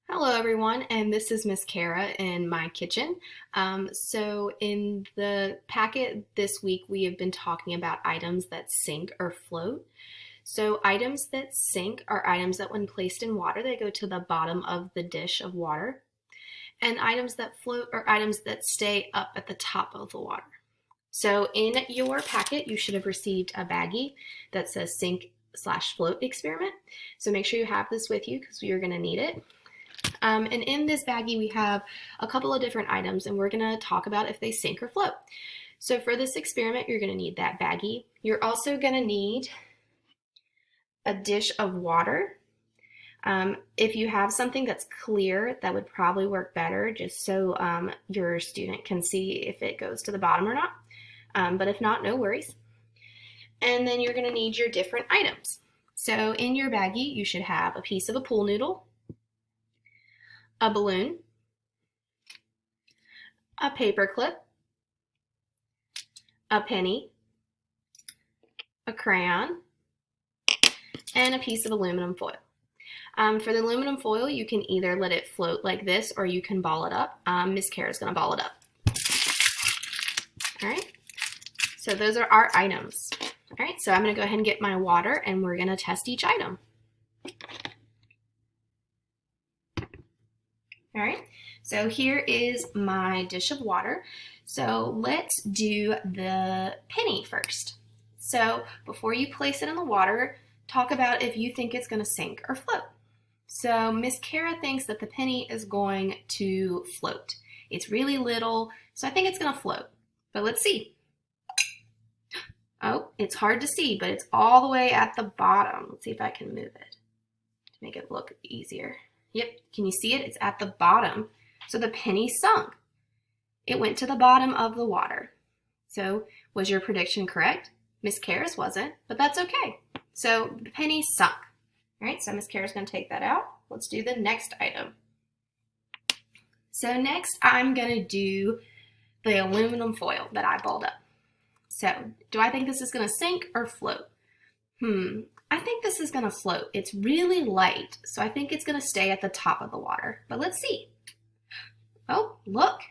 Hello everyone, and this is Miss Kara in my kitchen. So in the packet this week, we have been talking about items that sink or float. So items that sink are items that when placed in water, they go to the bottom of the dish of water. And items that float are items that stay up at the top of the water. So in your packet, you should have received a baggie that says sink slash float experiment. So make sure you have this with you because you're gonna need it. And in this baggie, we have a couple of different items, and we're going to talk about if they sink or float. So for this experiment, you're going to need that baggie. You're also going to need a dish of water. If you have something that's clear, that would probably work better, just so your student can see if it goes to the bottom or not. But if not, no worries. And then you're going to need your different items. So in your baggie, you should have a piece of a pool noodle, a balloon, a paper clip, a penny, a crayon, and a piece of aluminum foil. For the aluminum foil, you can either let it float like this or you can ball it up. Miss Kara's going to ball it up. All right, so those are our items. All right, so I'm going to go ahead and get my water and we're going to test each item. All right, so here is my dish of water. So let's do the penny first. So before you place it in the water, talk about if you think it's going to sink or float. So Miss Kara thinks that the penny is going to float. It's really little, so I think it's going to float. But let's see. Oh, it's hard to see, but it's all the way at the bottom. Let's see if I can move it to make it look easier. Yep, can you see it? It's at the bottom. So the penny sunk. It went to the bottom of the water. So was your prediction correct? Miss Kara's wasn't, but that's okay. So the penny sunk. All right, so Miss Kara's going to take that out. Let's do the next item. So next I'm going to do the aluminum foil that I balled up. So do I think this is going to sink or float? I think this is going to float. It's really light, so I think it's going to stay at the top of the water. But let's see. Oh, look.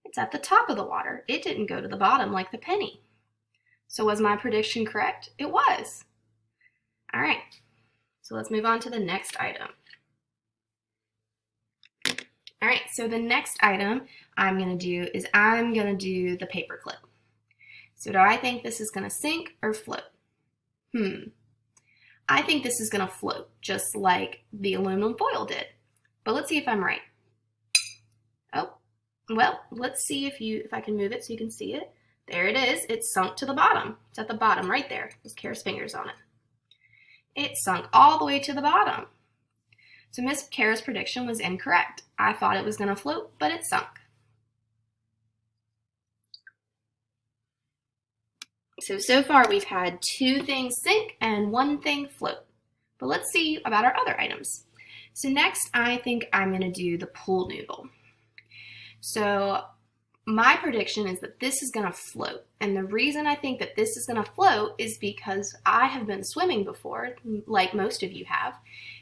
It's at the top of the water. It didn't go to the bottom like the penny. So was my prediction correct? It was. All right. So let's move on to the next item. All right, so the next item I'm going to do is I'm going to do the paper clip. So do I think this is going to sink or float? I think this is going to float, just like the aluminum foil did. But let's see if I'm right. Oh, well, let's see if I can move it so you can see it. There it is. It's sunk to the bottom. It's at the bottom right there. Miss Kara's fingers on it. It sunk all the way to the bottom. So Miss Kara's prediction was incorrect. I thought it was going to float, but it sunk. So far we've had 2 things sink and 1 thing float. But let's see about our other items. So next I think I'm going to do the pool noodle. So my prediction is that this is going to float. And the reason I think that this is going to float is because I have been swimming before, like most of you have,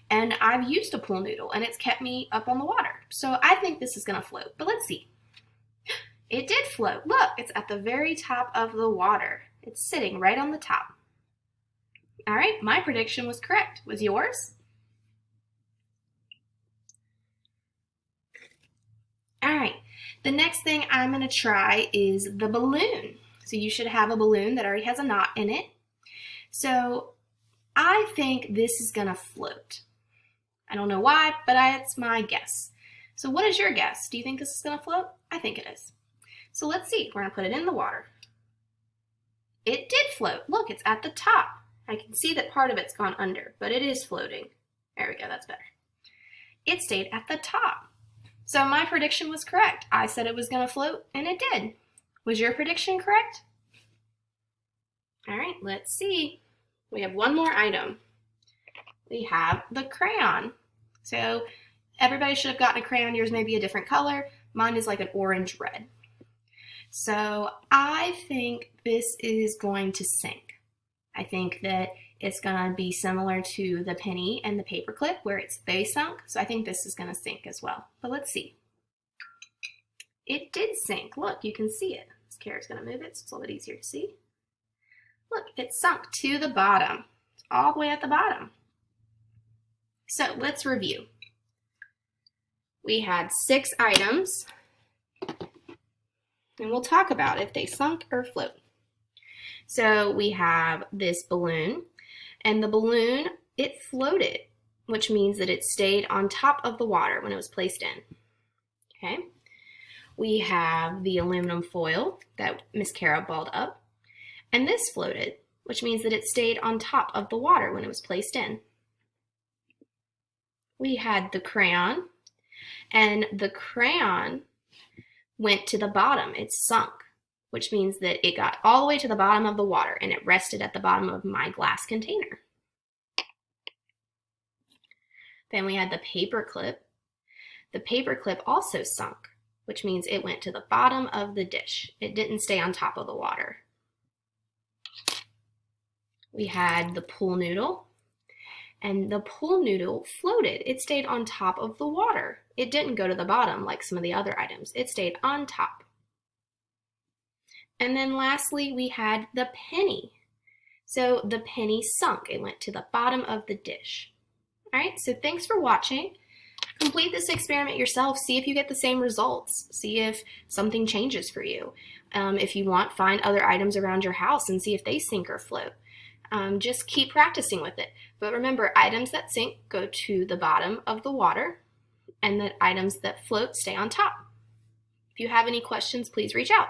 and I've used a pool noodle and it's kept me up on the water. So I think this is going to float. But let's see. It did float. Look, it's at the very top of the water. It's sitting right on the top. All right, my prediction was correct. Was yours? All right, the next thing I'm going to try is the balloon. So you should have a balloon that already has a knot in it. So I think this is going to float. I don't know why, but it's my guess. So what is your guess? Do you think this is going to float? I think it is. So let's see. We're going to put it in the water. It did float. Look, it's at the top. I can see that part of it's gone under, but it is floating. There we go, that's better. It stayed at the top. So my prediction was correct. I said it was going to float, and it did. Was your prediction correct? All right, let's see. We have one more item. We have the crayon. So everybody should have gotten a crayon. Yours may be a different color. Mine is like an orange red. So I think this is going to sink. I think that It's going to be similar to the penny and the paperclip where they sunk. So I think this is going to sink as well. But let's see. It did sink. Look, you can see it. This Kara's going to move it so it's a little bit easier to see. Look, it sunk to the bottom. It's all the way at the bottom. So let's review. We had 6 items, and we'll talk about if they sunk or float. So we have this balloon, and the balloon, it floated, which means that it stayed on top of the water when it was placed in. Okay. We have the aluminum foil that Miss Kara balled up, and this floated, which means that it stayed on top of the water when it was placed in. We had the crayon, and the crayon went to the bottom. It sunk, which means that it got all the way to the bottom of the water and it rested at the bottom of my glass container. Then we had the paper clip. The paper clip also sunk, which means it went to the bottom of the dish. It didn't stay on top of the water. We had the pool noodle, and the pool noodle floated. It stayed on top of the water. It didn't go to the bottom like some of the other items. It stayed on top. And then lastly, we had the penny. So the penny sunk. It went to the bottom of the dish. All right, so thanks for watching. Complete this experiment yourself. See if you get the same results. See if something changes for you. If you want, find other items around your house and see if they sink or float. Just keep practicing with it. But remember, items that sink go to the bottom of the water, and the items that float stay on top. If you have any questions, please reach out.